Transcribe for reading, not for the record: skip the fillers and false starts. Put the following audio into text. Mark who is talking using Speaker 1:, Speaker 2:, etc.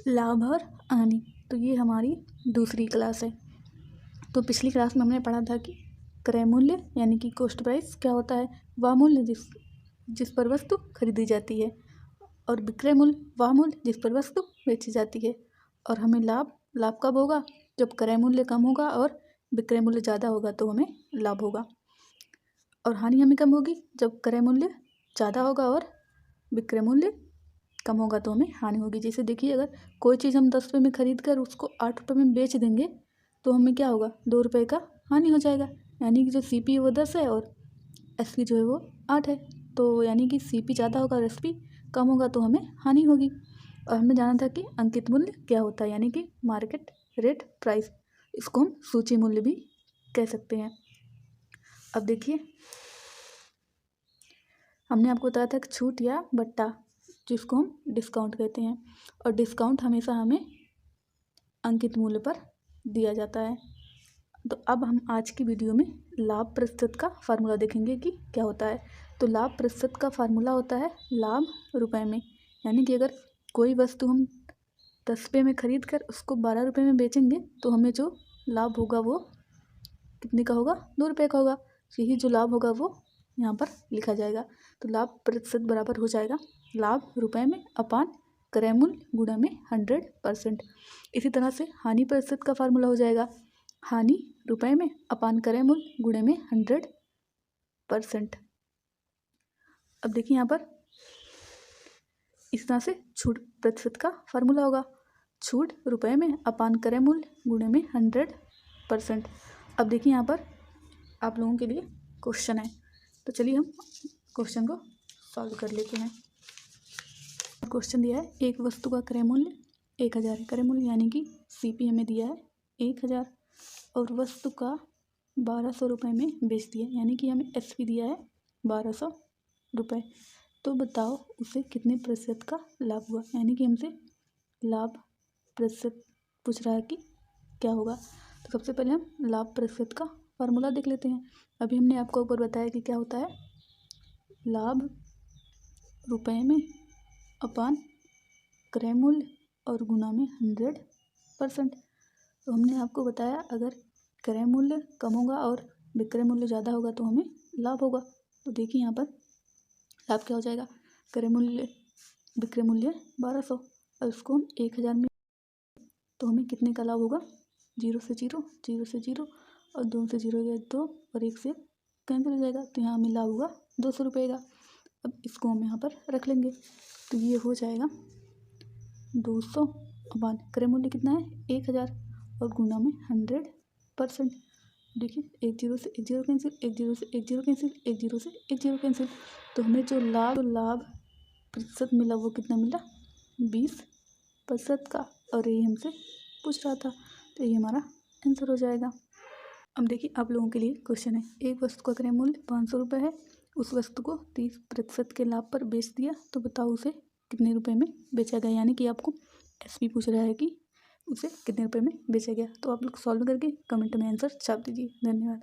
Speaker 1: लाभ और हानि। तो ये हमारी दूसरी क्लास है। तो पिछली क्लास में हमने पढ़ा था कि क्रय मूल्य यानी कि कॉस्ट प्राइस क्या होता है, वह मूल्य जिस पर वस्तु खरीदी जाती है, और विक्रय मूल्य वह मूल्य जिस पर वस्तु बेची जाती है। और हमें लाभ कब होगा, जब क्रय मूल्य कम होगा और विक्रय मूल्य ज़्यादा होगा तो हमें लाभ होगा। और हानि हमें कम होगी जब क्रय मूल्य ज़्यादा होगा और विक्रय मूल्य कम होगा तो हमें हानि होगी। जैसे देखिए, अगर कोई चीज़ हम 10 रुपये में खरीद कर उसको 8 रुपये में बेच देंगे तो हमें क्या होगा, 2 रुपये का हानि हो जाएगा। यानी कि जो CP है वो 10 है और SP जो है वो 8 है। तो यानी कि CP ज़्यादा होगा और SP कम होगा तो हमें हानि होगी। और हमें जाना था कि अंकित मूल्य क्या होता है, यानी कि मार्केट रेट प्राइस। इसको हम सूची मूल्य भी कह सकते हैं। अब देखिए, हमने आपको बताया था कि छूट या बट्टा, जिसको हम डिस्काउंट कहते हैं, और डिस्काउंट हमेशा हमें अंकित मूल्य पर दिया जाता है। तो अब हम आज की वीडियो में लाभ प्रतिशत का फार्मूला देखेंगे कि क्या होता है। तो लाभ प्रतिशत का फार्मूला होता है लाभ रुपए में। यानी कि अगर कोई वस्तु हम 10 रुपये में खरीद कर उसको 12 रुपये में बेचेंगे तो हमें जो लाभ होगा वो कितने का होगा, 2 रुपये का होगा। यही जो लाभ होगा वो यहाँ पर लिखा जाएगा। तो लाभ प्रतिशत बराबर हो जाएगा लाभ रुपए में अपान क्रय मूल्य गुणा में 100%। इसी तरह से हानि प्रतिशत का फार्मूला हो जाएगा हानि रुपए में अपान क्रय मूल्य गुणे में 100%। अब देखिए यहाँ पर इस तरह से छूट प्रतिशत का फार्मूला होगा छूट रुपए में अपान क्रय मूल्य गुणे में 100%। अब देखिए यहाँ पर आप लोगों के लिए क्वेश्चन है, तो चलिए हम क्वेश्चन को सॉल्व कर लेते हैं। क्वेश्चन दिया है एक वस्तु का क्रय मूल्य 1000 है। क्रय मूल्य यानी कि CP हमें दिया है 1000 और वस्तु का 1200 रुपये में बेच दिया, यानी कि हमें SP दिया है 1200 रुपये। तो बताओ उसे कितने प्रतिशत का लाभ हुआ, यानी कि हमसे लाभ प्रतिशत पूछ रहा है कि क्या होगा। तो सबसे पहले हम लाभ प्रतिशत का फार्मूला देख लेते हैं। अभी हमने आपको ऊपर बताया कि क्या होता है लाभ रुपये में अपान क्रय मूल्य और गुना में 100%। तो हमने आपको बताया अगर क्रय मूल्य कम होगा और विक्रय मूल्य ज़्यादा होगा तो हमें लाभ होगा। तो देखिए यहाँ पर लाभ क्या हो जाएगा, क्रय मूल्य विक्रय मूल्य 1200 और उसको हम 1000 में, तो हमें कितने का लाभ होगा, 0 से 0, 0 से 0 और 2 से 0 गया 2 और 1 से कैंसिल हो जाएगा। तो यहाँ हमें लाभ होगा 200 रुपये का। अब इसको हम यहाँ पर रख लेंगे तो ये हो जाएगा 200 अपान क्रय मूल्य कितना है 1000 और गुना में 100%। देखिए 1 0 से 1 0 कैंसिल, 1 0 से 1 0 कैंसिल, 1 0 से 1 0 कैंसिल। तो हमें जो लाभ प्रतिशत मिला वो कितना मिला, 20% का। और ये हमसे पूछ रहा था तो ये हमारा आंसर हो जाएगा। अब देखिए आप लोगों के लिए क्वेश्चन है एक वस्तु का क्रय मूल्य 500 रुपये है, उस वस्तु को 30% के लाभ पर बेच दिया, तो बताओ उसे कितने रुपए में बेचा गया। यानी कि आपको SP पूछ रहा है कि उसे कितने रुपए में बेचा गया। तो आप लोग सॉल्व करके कमेंट में आंसर छाप दीजिए। धन्यवाद।